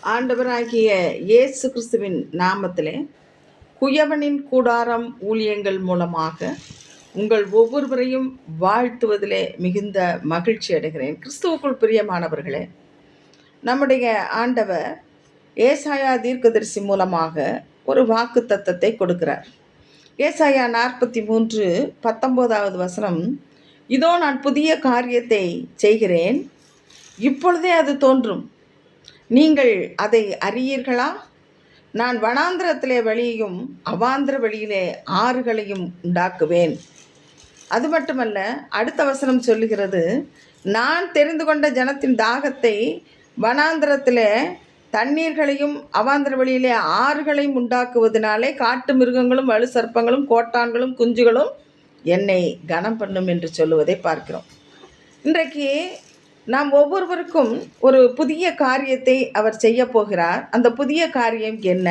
ஆண்டவராகிய இயேசு கிறிஸ்துவின் நாமத்திலே குயவனின் கூடாரம் ஊழியங்கள் மூலமாக உங்கள் ஒவ்வொருவரையும் வாழ்த்துவதிலே மிகுந்த மகிழ்ச்சி அடைகிறேன். கிறிஸ்துவுக்குள் பிரியமானவர்களே, நம்முடைய ஆண்டவர் ஏசாயா தீர்க்கதரிசி மூலமாக ஒரு வாக்கு தத்தத்தை கொடுக்கிறார். ஏசாயா 43:19 வசனம், இதோ நான் புதிய காரியத்தை செய்கிறேன், இப்பொழுதே அது தோன்றும், நீங்கள் அதை அறியீர்களா? நான் வனாந்திரத்திலே வழியையும் அவாந்திர வழியிலே ஆறுகளையும் உண்டாக்குவேன். அது மட்டுமல்ல, அடுத்த வசனம் சொல்லுகிறது, நான் தெரிந்து கொண்ட ஜனத்தின் தாகத்தை வனாந்திரத்திலே தண்ணீர்களையும் அவாந்திர வழியிலே ஆறுகளையும் உண்டாக்குவதனாலே காட்டு மிருகங்களும் வலு சர்ப்பங்களும் கோட்டான்களும் குஞ்சுகளும் என்னை கனம் பண்ணும் என்று சொல்லுவதை பார்க்கிறோம். இன்றைக்கு நாம் ஒவ்வொருவருக்கும் ஒரு புதிய காரியத்தை அவர் செய்ய போகிறார். அந்த புதிய காரியம் என்ன?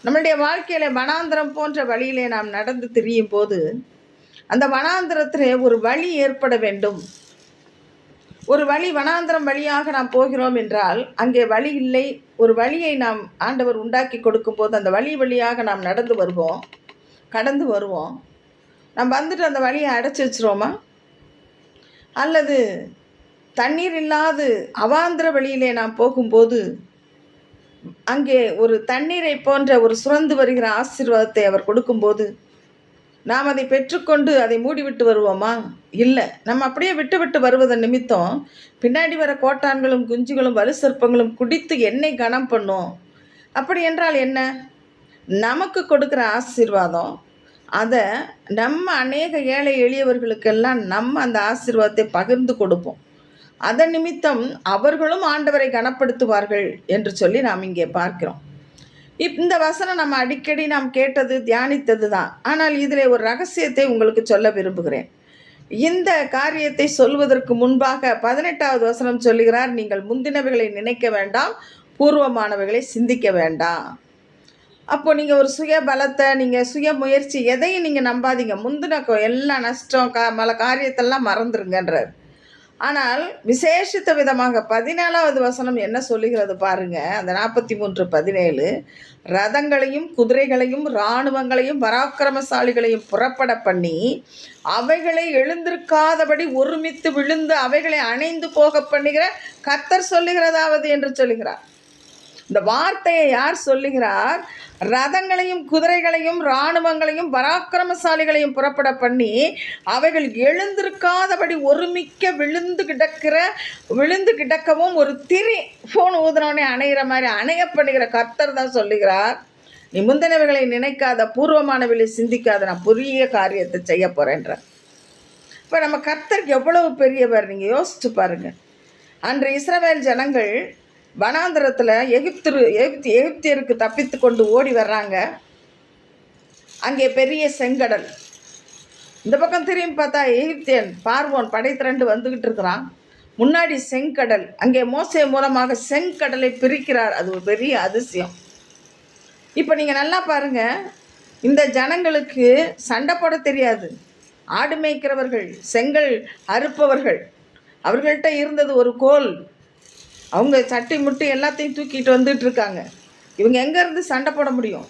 நம்மளுடைய வாழ்க்கையில் வனாந்திரம் போன்ற வழியிலே நாம் நடந்து திரியும் போது அந்த வனாந்திரத்திலே ஒரு வழி ஏற்பட வேண்டும். ஒரு வழி, வனாந்திரம் வழியாக நாம் போகிறோம் என்றால் அங்கே வழி இல்லை. ஒரு வழியை நாம் ஆண்டவர் உண்டாக்கி கொடுக்கும்போது அந்த வழியாக நாம் நடந்து வருவோம், கடந்து வருவோம். நம்ம வந்துட்டு அந்த வழியை அடைச்சி வச்சிருவோமா? அல்லது தண்ணீர் இல்லாது அவாந்திர வழியிலே நாம் போகும்போது அங்கே ஒரு தண்ணீரை போன்ற ஒரு சுரந்து வருகிற ஆசீர்வாதத்தை அவர் கொடுக்கும்போது நாம் அதை பெற்றுக்கொண்டு அதை மூடிவிட்டு வருவோமா? இல்லை. நம்ம அப்படியே விட்டு வருவதன் நிமித்தம் பின்னாடி வர கோட்டான்களும் குஞ்சுகளும் வலு சர்ப்பங்களும் குடித்து என்னை கனம் பண்ணும். அப்படி என்றால் என்ன? நமக்கு கொடுக்குற ஆசீர்வாதம், அதை நம்ம அநேக ஏழை எளியவர்களுக்கெல்லாம் நம்ம அந்த ஆசீர்வாதத்தை பகிர்ந்து கொடுப்போம். அதன் நிமித்தம் அவர்களும் ஆண்டவரை கனப்படுத்துவார்கள் என்று சொல்லி நாம் இங்கே பார்க்கிறோம். இந்த வசனம் நம்ம அடிக்கடி நாம் கேட்டது, தியானித்தது தான். ஆனால் இதில் ஒரு ரகசியத்தை உங்களுக்கு சொல்ல விரும்புகிறேன். இந்த காரியத்தை சொல்வதற்கு முன்பாக 18வது வசனம் சொல்லுகிறார், நீங்கள் முந்தினவைகளை நினைக்க வேண்டாம், பூர்வமானவைகளை சிந்திக்க வேண்டாம். அப்போ நீங்கள் ஒரு சுய பலத்தை, நீங்கள் சுய முயற்சி எதையும் நீங்கள் நம்பாதீங்க. முந்தின எல்லாம் நஷ்டம், பல காரியத்தெல்லாம் மறந்துருங்கன்றார். ஆனால் விசேஷித்த விதமாக 17வது வசனம் என்ன சொல்லுகிறது பாருங்க. அந்த 43:17, ரதங்களையும் குதிரைகளையும் இராணுவங்களையும் பராக்கிரமசாலிகளையும் புறப்பட பண்ணி அவைகளை எழுந்திருக்காதபடி ஒருமித்து விழுந்து அவைகளை அணைந்து போக பண்ணுகிற கர்த்தர் சொல்லுகிறதாவது என்று சொல்லுகிறார். இந்த வார்த்தையை யார் சொல்லுகிறார்? ரதங்களையும் குதிரைகளையும் இராணுவங்களையும் பராக்கிரமசாலிகளையும் புறப்பட பண்ணி அவைகள் எழுந்திருக்காதபடி ஒருமிக்க விழுந்து கிடக்கவும் ஒரு திரி ஃபோன் ஊதுனோடனே அணைகிற மாதிரி அணைய பண்ணுகிற கர்த்தர் தான் சொல்லுகிறார். நீ முந்தினவைகளை நினைக்காத, பூர்வமானவைகளை சிந்திக்காத, நான் புதிய காரியத்தை செய்ய போகிறேன்ற. இப்போ நம்ம கர்த்தருக்கு எவ்வளவு பெரியவர் நீங்கள் யோசிச்சு பாருங்கள். அன்று இஸ்ரவேல் ஜனங்கள் வனாந்திரத்தில் எகிப்தியருக்கு தப்பித்து கொண்டு ஓடி வர்றாங்க. அங்கே பெரிய செங்கடல். இந்த பக்கம் திரும்பி பார்த்தா எகிப்தியன் பார்வோன் படை திரண்டு வந்துக்கிட்டு இருக்கிறான். முன்னாடி செங்கடல். அங்கே மோசே மூலமாக செங்கடலை பிரிக்கிறார். அது ஒரு பெரிய அதிசயம். இப்போ நீங்கள் நல்லா பாருங்கள், இந்த ஜனங்களுக்கு சண்டை போட தெரியாது. ஆடு மேய்க்கிறவர்கள், செங்கல் அறுப்பவர்கள், அவர்கள்ட்ட இருந்தது ஒரு கோல். அவங்க சட்டி முட்டி எல்லாத்தையும் தூக்கிட்டு வந்துட்டு இருக்காங்க. இவங்க எங்கேருந்து சண்டை போட முடியும்?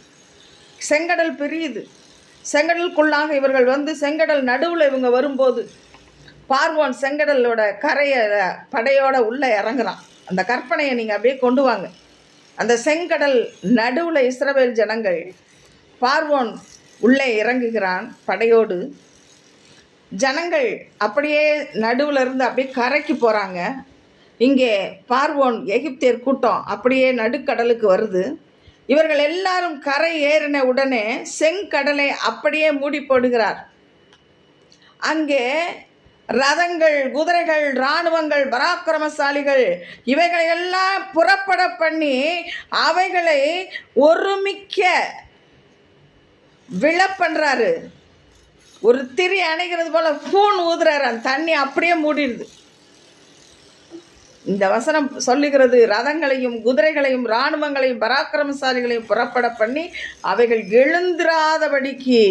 செங்கடல் பெரியுது. செங்கடலுக்குள்ளாக இவர்கள் வந்து செங்கடல் நடுவில் இவங்க வரும்போது பார்வோன் செங்கடலோட கரையை படையோட உள்ளே இறங்குறான். அந்த கற்பனையை நீங்கள் அப்படியே கொண்டு வாங்க. அந்த செங்கடல் நடுவில் இஸ்ரவேல் ஜனங்கள், பார்வோன் உள்ளே இறங்குகிறான் படையோடு. ஜனங்கள் அப்படியே நடுவில் இருந்து அப்படியே கரைக்கு போகிறாங்க. இங்கே பார்வோன் எகிப்தியர் கூட்டம் அப்படியே நடுக்கடலுக்கு வருது. இவர்கள் எல்லாரும் கரை ஏறின உடனே செங்கடலை அப்படியே மூடி போடுகிறார். அங்கே ரதங்கள், குதிரைகள், இராணுவங்கள், பராக்கிரமசாலிகள் இவைகளையெல்லாம் புறப்பட பண்ணி அவைகளை ஒருமிக்க விழ பண்ணுறாரு. ஒரு திரி அணைகிறது போல ஃபோன் ஊதுறாரு. அந்த தண்ணி அப்படியே மூடிடுது. இந்த வசனம் சொல்லுகிறது, ரதங்களையும் குதிரைகளையும் இராணுவங்களையும் பராக்கிரமசாலிகளையும் புறப்பட பண்ணி அவைகள் எழுந்திராதபடிக்கு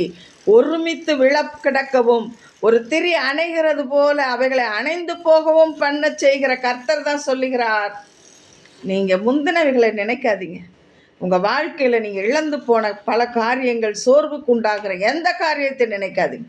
ஒருமித்து விழ கிடக்கவும் ஒரு திரி அணைகிறது போல அவைகளை அணைந்து போகவும் பண்ண செய்கிற கர்த்தர் தான் சொல்லுகிறார். நீங்கள் முந்தினவைகளை நினைக்காதீங்க. உங்கள் வாழ்க்கையில் நீங்கள் இழந்து போன பல காரியங்கள், சோர்வுக்கு உண்டாகிற எந்த காரியத்தை நினைக்காதீங்க.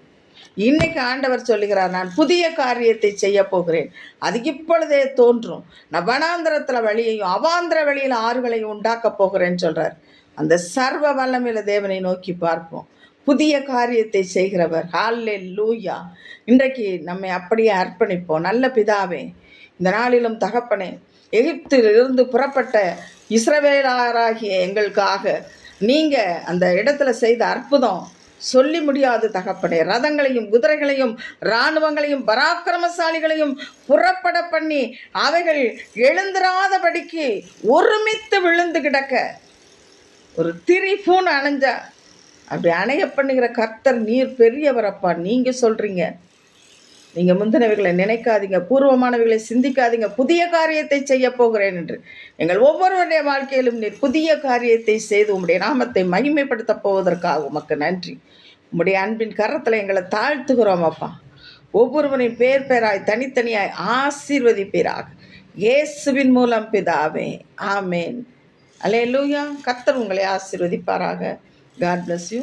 இன்னைக்கு ஆண்டவர் சொல்லுகிறார், நான் புதிய காரியத்தை செய்ய போகிறேன், அது இப்பொழுதே தோன்றும். நான் வனாந்திரத்தில் வழியையும் அவாந்திர வழியில் ஆறுகளையும் உண்டாக்க போகிறேன்னு சொல்கிறார். அந்த சர்வ வல்லமையில தேவனை நோக்கி பார்ப்போம். புதிய காரியத்தை செய்கிறவர். ஹல்லேலூயா. இன்றைக்கு நம்மை அப்படியே அர்ப்பணிப்போம். நல்ல பிதாவே, இந்த நாளிலும் தகப்பனே, எகிப்திலிருந்து புறப்பட்ட இஸ்ரவேலராகிய எங்களுக்காக நீங்கள் அந்த இடத்துல செய்த அற்புதம் சொல்லி முடியாது தகப்பனே. ரதங்களையும் குதிரைகளையும் இராணுவங்களையும் பராக்கிரமசாலிகளையும் புறப்பட பண்ணி அவைகள் எழுந்திராதபடிக்கு ஒருமித்து விழுந்து கிடக்க ஒரு திரிபூன் அணைஞ்சா அப்படி அணைய பண்ணுகிற கர்த்தர் நீர் பெரியவரப்பா. நீங்கள் சொல்கிறீங்க, நீங்கள் முந்தினவைகளை நினைக்காதீங்க, பூர்வமானவைகளை சிந்திக்காதீங்க, புதிய காரியத்தை செய்ய போகிறேன் என்று. எங்கள் ஒவ்வொருவருடைய வாழ்க்கையிலும் நீர் புதிய காரியத்தை செய்து உம்முடைய நாமத்தை மகிமைப்படுத்த போவதற்காக உமக்கு நன்றி. உம்முடைய அன்பின் கரத்தில் எங்களை தாழ்த்துகிறோம் அப்பா. ஒவ்வொருவரையும் பேர் பேராய் தனித்தனியாய் ஆசீர்வதிப்பீராக, இயேசுவின் மூலம் பிதாவே, ஆமேன். அல்லேலூயா. கர்த்தர் உங்களை ஆசீர்வதிப்பாராக. God bless you.